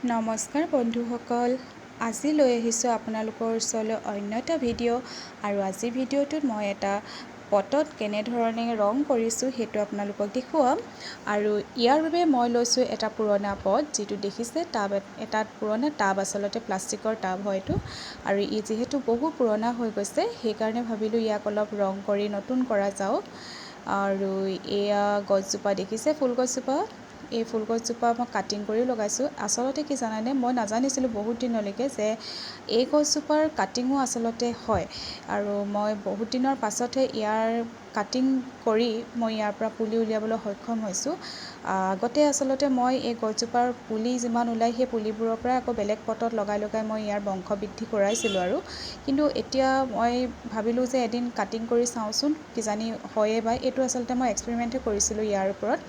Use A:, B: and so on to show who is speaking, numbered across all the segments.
A: নমস্কাৰ বন্ধুসকল, আজি লৈ আহিছোঁ আপোনালোকৰ ওচৰলৈ অন্য এটা ভিডিঅ' আৰু আজিৰ ভিডিঅ'টোত মই এটা পটত কেনেধৰণে ৰং কৰিছোঁ সেইটো আপোনালোকক দেখুৱাম। আৰু ইয়াৰ বাবে মই লৈছোঁ এটা পুৰণা পট, যিটো দেখিছে এটা পুৰণা টাব, আচলতে প্লাষ্টিকৰ টাব হয়তো। আৰু ই যিহেতু বহু পুৰণা হৈ গৈছে, সেইকাৰণে ভাবিলোঁ ইয়াক অলপ ৰং কৰি নতুন কৰা যাওক। আৰু এয়া গছজোপা দেখিছে, ফুল গছজোপা। এই ফুল গছজোপা মই কাটিং কৰিও লগাইছোঁ। আচলতে কি জানানে, মই নাজানিছিলোঁ বহুত দিনলৈকে যে এই গছজোপাৰ কাটিঙো আচলতে হয়। আৰু মই বহুত দিনৰ পাছতহে ইয়াৰ কাটিং কৰি মই ইয়াৰ পৰা পুলি উলিয়াবলৈ সক্ষম হৈছোঁ। আগতে আচলতে মই এই গছজোপাৰ পুলি যিমান ওলায়, সেই পুলিবোৰৰ পৰাই আকৌ বেলেগ পটত লগাই মই ইয়াৰ বংশ বৃদ্ধি কৰাইছিলোঁ। আৰু কিন্তু এতিয়া মই ভাবিলোঁ যে এদিন কাটিং কৰি চাওঁচোন, কিজানি হয়ে বা। এইটো আচলতে মই এক্সপেৰিমেণ্টহে কৰিছিলোঁ ইয়াৰ ওপৰত,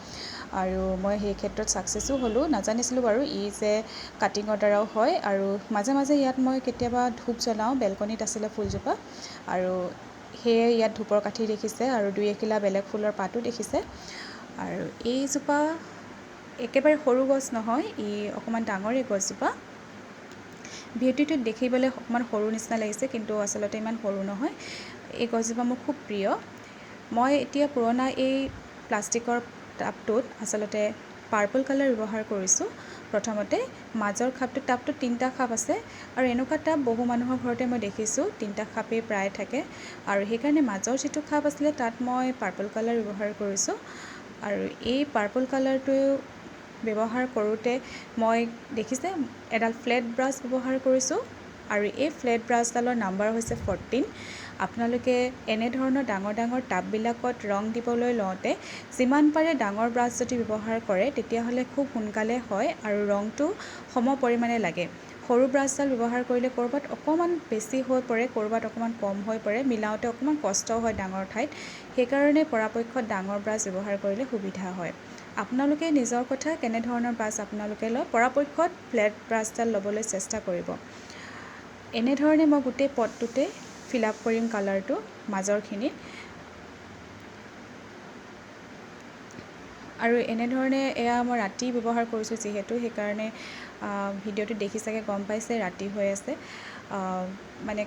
A: আৰু মই সেই ক্ষেত্ৰত ছাকচেছো হ'লোঁ। নাজানিছিলোঁ বাৰু যে কাটিঙৰ দ্বাৰাও হয়। আৰু মাজে মাজে ইয়াত মই কেতিয়াবা ধূপ জ্বলাওঁ। বেলকনিত আছিলে ফুলজোপা, আৰু সেয়ে ইয়াত ধূপৰ কাঠি দেখিছে, আৰু দুই এখিলা বেলেগ ফুলৰ পাতো দেখিছে। আৰু এইজোপা একেবাৰে সৰু গছ নহয়, ই অকণমান ডাঙৰেই গছজোপা। ভিডিঅ'টোত দেখিবলৈ অকণমান সৰু নিচিনা লাগিছে, কিন্তু আচলতে ইমান সৰু নহয়। এই গছজোপা মোৰ খুব প্ৰিয়। মই এতিয়া পুৰণা এই প্লাষ্টিকৰ টাবটোত আচলতে পাৰ্পল কালাৰ ব্যৱহাৰ কৰিছোঁ। প্ৰথমতে মাজৰ টাবটোত 3টা খাপ আছে, আৰু এনেকুৱা টাব বহু মানুহৰ ঘৰতে মই দেখিছোঁ, 3টা খাপেই প্ৰায় থাকে। আৰু সেইকাৰণে মাজৰ যিটো খাপ আছিলে তাত মই পাৰ্পল কালাৰ ব্যৱহাৰ কৰিছোঁ। আৰু এই পাৰ্পল কালাৰটো ব্যৱহাৰ কৰোঁতে মই দেখিছে এডাল ফ্লেট ব্ৰাছ ব্যৱহাৰ কৰিছোঁ, আৰু এই ফ্লেট ব্ৰাছডালৰ নাম্বাৰ হৈছে 14। আপোনালোকে এনেধৰণৰ ডাঙৰ ডাঙৰ টাববিলাকত ৰং দিবলৈ লওঁতে যিমান পাৰে ডাঙৰ ব্ৰাছ যদি ব্যৱহাৰ কৰে, তেতিয়াহ'লে খুব সোনকালে হয় আৰু ৰংটো সম পৰিমাণে লাগে। সৰু ব্ৰাছডাল ব্যৱহাৰ কৰিলে ক'ৰবাত অকণমান বেছি হৈ পৰে, ক'ৰবাত অকণমান কম হৈ পৰে, মিলাওঁতে অকণমান কষ্টও হয় ডাঙৰ ঠাইত। সেইকাৰণে পৰাপক্ষত ডাঙৰ ব্ৰাছ ব্যৱহাৰ কৰিলে সুবিধা হয়। আপোনালোকে নিজৰ কথা, কেনেধৰণৰ ব্ৰাছ আপোনালোকে লয়, পৰাপক্ষত ফ্লেট ব্ৰাছডাল ল'বলৈ চেষ্টা কৰিব। এনেধৰণে মই গোটেই পটটোতে ফিল আপ কৰিম কালাৰটো মাজৰখিনিত। আৰু এনেধৰণে এয়া মই ৰাতি ব্যৱহাৰ কৰিছোঁ যিহেতু, সেইকাৰণে ভিডিঅ'টো দেখি চাগে গম পাইছে ৰাতি হৈ আছে। মানে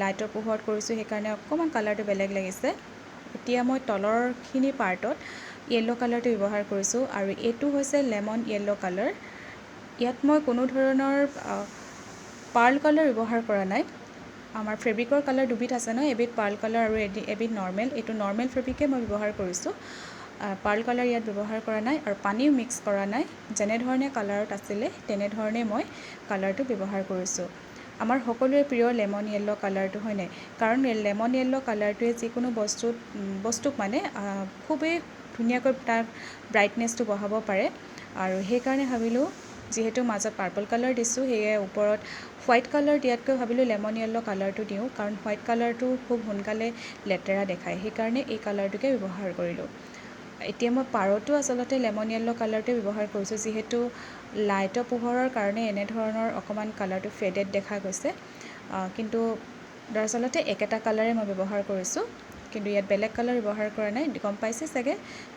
A: লাইটৰ পোহৰত কৰিছোঁ, সেইকাৰণে অকণমান কালাৰটো বেলেগ লাগিছে। এতিয়া মই তলৰখিনি পাৰ্টত য়েল্ল' কালাৰটো ব্যৱহাৰ কৰিছোঁ, আৰু এইটো হৈছে লেমন য়েল্ল' কালাৰ। ইয়াত মই কোনো ধৰণৰ পাৰ্ল কালাৰ ব্যৱহাৰ কৰা নাই। আমাৰ ফেব্ৰিকৰ কালাৰ দুবিধ আছে ন, এবিধ পাৰ্ল কালাৰ আৰু এবিধ নৰ্মেল। এইটো নৰ্মেল ফেব্ৰিকে মই ব্যৱহাৰ কৰিছোঁ। পাৰ্ল কালাৰ ইয়াত ব্যৱহাৰ কৰা নাই, আৰু পানীও মিক্স কৰা নাই। যেনেধৰণে কালাৰত আছিলে তেনেধৰণে মই কালাৰটো ব্যৱহাৰ কৰিছোঁ। আমাৰ সকলোৰে প্ৰিয় লেমন য়েল্ল' কালাৰটো, হয়নে? কাৰণ লেমন য়েল্ল' কালাৰটোৱে যিকোনো বস্তুক মানে খুবেই ধুনীয়াকৈ তাৰ ব্ৰাইটনেছটো বঢ়াব পাৰে। আৰু সেইকাৰণে ভাবিলোঁ, যিহেতু মাজত পাৰ্পল কালাৰ দিছোঁ, সেয়ে ওপৰত হোৱাইট কালাৰ দিয়াতকৈ ভাবিলোঁ লেমন য়েল্ল' কালাৰটো দিওঁ, কাৰণ হোৱাইট কালাৰটো খুব সোনকালে লেতেৰা দেখায়। সেইকাৰণে এই কালাৰটোকে ব্যৱহাৰ কৰিলোঁ। এতিয়া মই পাৰতো আচলতে লেমন য়েল্ল' কালাৰটোৱে ব্যৱহাৰ কৰিছোঁ, যিহেতু লাইটৰ পোহৰৰ কাৰণে এনেধৰণৰ অকণমান কালাৰটো ফেডেড দেখা গৈছে। কিন্তু দৰাচলতে একেটা কালাৰে মই ব্যৱহাৰ কৰিছোঁ, কিন্তু ইয়াত বেলেগ কালাৰ ব্যৱহাৰ কৰা নাই। গম পাইছে চাগে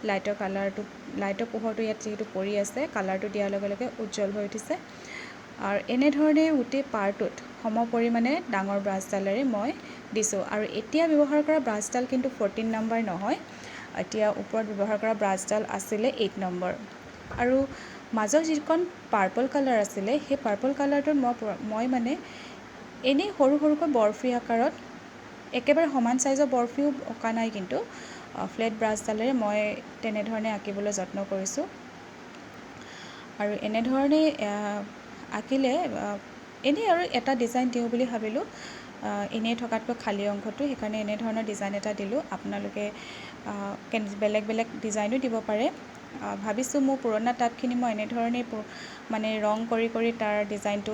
A: লাইটৰ পোহৰটো ইয়াত যিহেতু পৰি আছে, কালাৰটো দিয়াৰ লগে লগে উজ্জ্বল হৈ উঠিছে। আৰু এনেধৰণে গোটেই পাৰটোত সম পৰিমাণে ডাঙৰ ব্ৰাছডালেৰে মই দিছোঁ। আৰু এতিয়া ব্যৱহাৰ কৰা ব্ৰাছডাল কিন্তু 14 নম্বৰ নহয়, এতিয়া ওপৰত ব্যৱহাৰ কৰা ব্ৰাছডাল আছিলে 8 নম্বৰ। আৰু মাজৰ যিকণ পাৰ্পল কালাৰ আছিলে, সেই পাৰ্পল কালাৰটোত মই মানে এনেই সৰু সৰুকৈ বৰফি আকাৰত, একেবাৰে সমান চাইজৰ বৰফিও অঁকা নাই, কিন্তু ফ্লেট ব্ৰাছডালেৰে মই তেনেধৰণে আঁকিবলৈ যত্ন কৰিছোঁ। আৰু এনেধৰণে আঁকিলে এনেই আৰু এটা ডিজাইন দিওঁ বুলি ভাবিলোঁ, এনেই থকাতকৈ খালী অংশটো, সেইকাৰণে এনেধৰণৰ ডিজাইন এটা দিলোঁ। আপোনালোকে বেলেগ বেলেগ ডিজাইনো দিব পাৰে। ভাবিছোঁ মোৰ পুৰণা টাবখিনি মই এনেধৰণেই মানে ৰং কৰি কৰি তাৰ ডিজাইনটো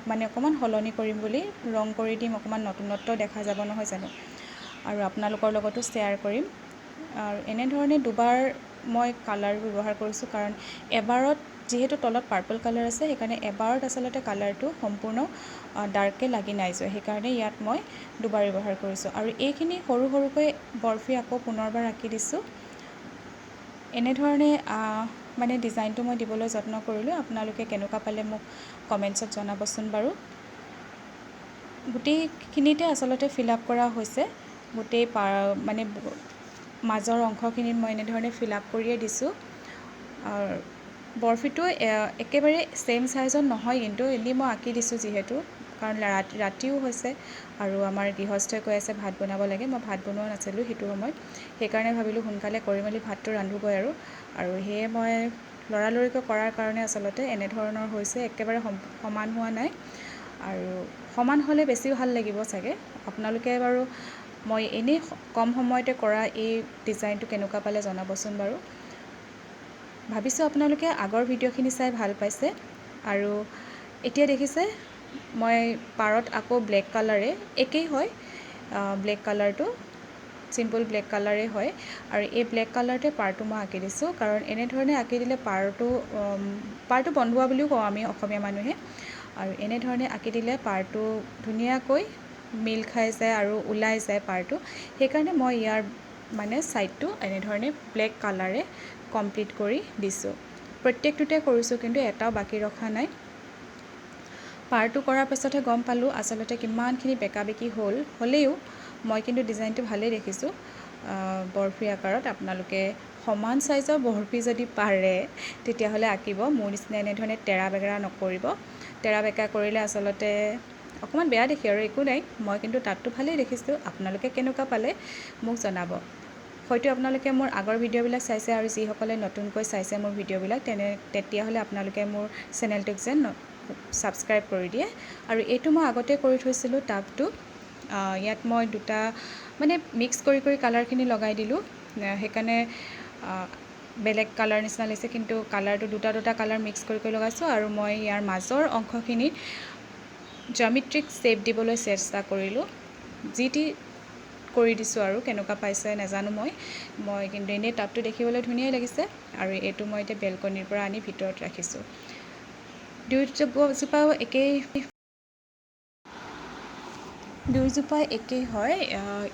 A: মানে অকণমান সলনি কৰিম বুলি, ৰং কৰি দিম, অকণমান নতুনত্ব দেখা যাব নহয় জানো। আৰু আপোনালোকৰ লগতো শ্বেয়াৰ কৰিম। আৰু এনেধৰণে দুবাৰ মই কালাৰ ব্যৱহাৰ কৰিছোঁ, কাৰণ এবাৰত যিহেতু তলত পাৰ্পল কালাৰ আছে, সেইকাৰণে এবাৰত আচলতে কালাৰটো সম্পূৰ্ণ ডাৰ্ককৈ লাগি নাই যোৱা, সেইকাৰণে ইয়াত মই দুবাৰ ব্যৱহাৰ কৰিছোঁ। আৰু এইখিনি সৰু সৰুকৈ বৰফি আকৌ পুনৰবাৰ আঁকি দিছোঁ। এনেধৰণে মানে ডিজাইনটো মই দিবলৈ যত্ন কৰিলোঁ। আপোনালোকে কেনেকুৱা পালে মোক কমেণ্টছত জনাবচোন বাৰু। গোটেইখিনিতে আচলতে ফিল আপ কৰা হৈছে, গোটেই মানে মাজৰ অংশখিনিত মই এনেধৰণে ফিল আপ কৰিয়ে দিছোঁ। বৰফিটো একেবাৰে ছেইম চাইজত নহয়, কিন্তু এনেই মই আঁকি দিছোঁ যিহেতু, কাৰণ ৰাতিও হৈছে আৰু আমাৰ গৃহস্থই কৈ আছে ভাত বনাব লাগে। মই ভাত বনোৱা নাছিলোঁ সেইটো সময়ত, সেইকাৰণে ভাবিলোঁ সোনকালে কৰি মেলি ভাতটো ৰান্ধোগৈ আৰু সেয়ে মই লৰালৰিকৈ কৰাৰ কাৰণে আচলতে এনেধৰণৰ হৈছে, একেবাৰে সমান হোৱা নাই। আৰু সমান হ'লে বেছি ভাল লাগিব চাগে। আপোনালোকে বাৰু মই এনেই কম সময়তে কৰা এই ডিজাইনটো কেনেকুৱা পালে জনাবচোন বাৰু। ভাবিছোঁ আপোনালোকে আগৰ ভিডিঅ'খিনি চাই ভাল পাইছে। আৰু এতিয়া দেখিছে মই পাৰত আকৌ ব্লেক কালাৰে, একেই হয় ব্লেক কালাৰটো, চিম্পল ব্লেক কালাৰেই হয়। আৰু এই ব্লেক কালাৰতে পাৰটো মই আঁকি দিছোঁ, কাৰণ এনেধৰণে আঁকি দিলে পাৰটো বন্ধোৱা বুলিও কওঁ আমি অসমীয়া মানুহে। আৰু এনেধৰণে আঁকি দিলে পাৰটো ধুনীয়াকৈ মিল খাই যায় আৰু ওলাই যায় পাৰটো। সেইকাৰণে মই ইয়াৰ মানে ছাইডটো এনেধৰণে ব্লেক কালাৰে কমপ্লিট কৰি দিছোঁ। প্ৰত্যেকটোতে কৰিছোঁ, কিন্তু এটাও বাকী ৰখা নাই। পাৰটো কৰাৰ পাছতহে গম পালোঁ আচলতে কিমানখিনি বেকা বেকি হ'লেও মই কিন্তু ডিজাইনটো ভালেই দেখিছোঁ বৰফি আকাৰত। আপোনালোকে সমান চাইজৰ বৰফি যদি পাৰে তেতিয়াহ'লে আঁকিব। মোৰ নিচিনা এনেধৰণে তেৰা বেগেৰা নকৰিব। তেৰা বেকা কৰিলে আচলতে অকণমান বেয়া দেখি, আৰু একো নাই। মই কিন্তু তাততো ভালেই দেখিছোঁ। আপোনালোকে কেনেকুৱা পালে মোক জনাব। হয়তো আপোনালোকে মোৰ আগৰ ভিডিঅ'বিলাক চাইছে, আৰু যিসকলে নতুনকৈ চাইছে মোৰ ভিডিঅ'বিলাক তেতিয়াহ'লে আপোনালোকে মোৰ চেনেলটোক যেন ছাবস্ক্ৰাইব কৰি দিয়ে। আৰু এইটো মই আগতে কৰি থৈছিলোঁ টাবটো। ইয়াত মই দুটা মানে মিক্স কৰি কালাৰখিনি লগাই দিলোঁ, সেইকাৰণে বেলেগ কালাৰ নিচিনা লাগিছে, কিন্তু কালাৰটো দুটা কালাৰ মিক্স কৰি লগাইছোঁ। আৰু মই ইয়াৰ মাজৰ অংশখিনিত জ্যামিট্ৰিক শ্বেপ দিবলৈ চেষ্টা কৰিলোঁ, যি টি কৰি দিছোঁ। আৰু কেনেকুৱা পাইছে নাজানো মই কিন্তু এনেই টাবটো দেখিবলৈ ধুনীয়াই লাগিছে। আৰু এইটো মই এতিয়া বেলকনিৰ পৰা আনি ভিতৰত ৰাখিছোঁ। দুইজোপা একেই হয়।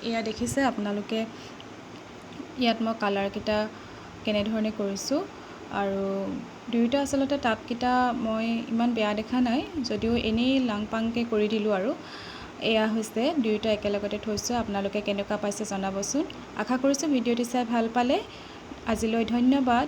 A: এয়া দেখিছে আপোনালোকে, ইয়াত মই কালাৰকেইটা কেনেধৰণে কৰিছোঁ। আৰু দুয়োটা আচলতে টাবকেইটা মই ইমান বেয়া দেখা নাই, যদিও এনেই লাং পাংকৈ কৰি দিলোঁ। আৰু এয়া হৈছে দুয়োটা একেলগতে থৈছোঁ। আপোনালোকে কেনেকুৱা পাইছে জনাবচোন। আশা কৰিছোঁ ভিডিঅ'টি চাই ভাল পালে। আজিলৈ ধন্যবাদ।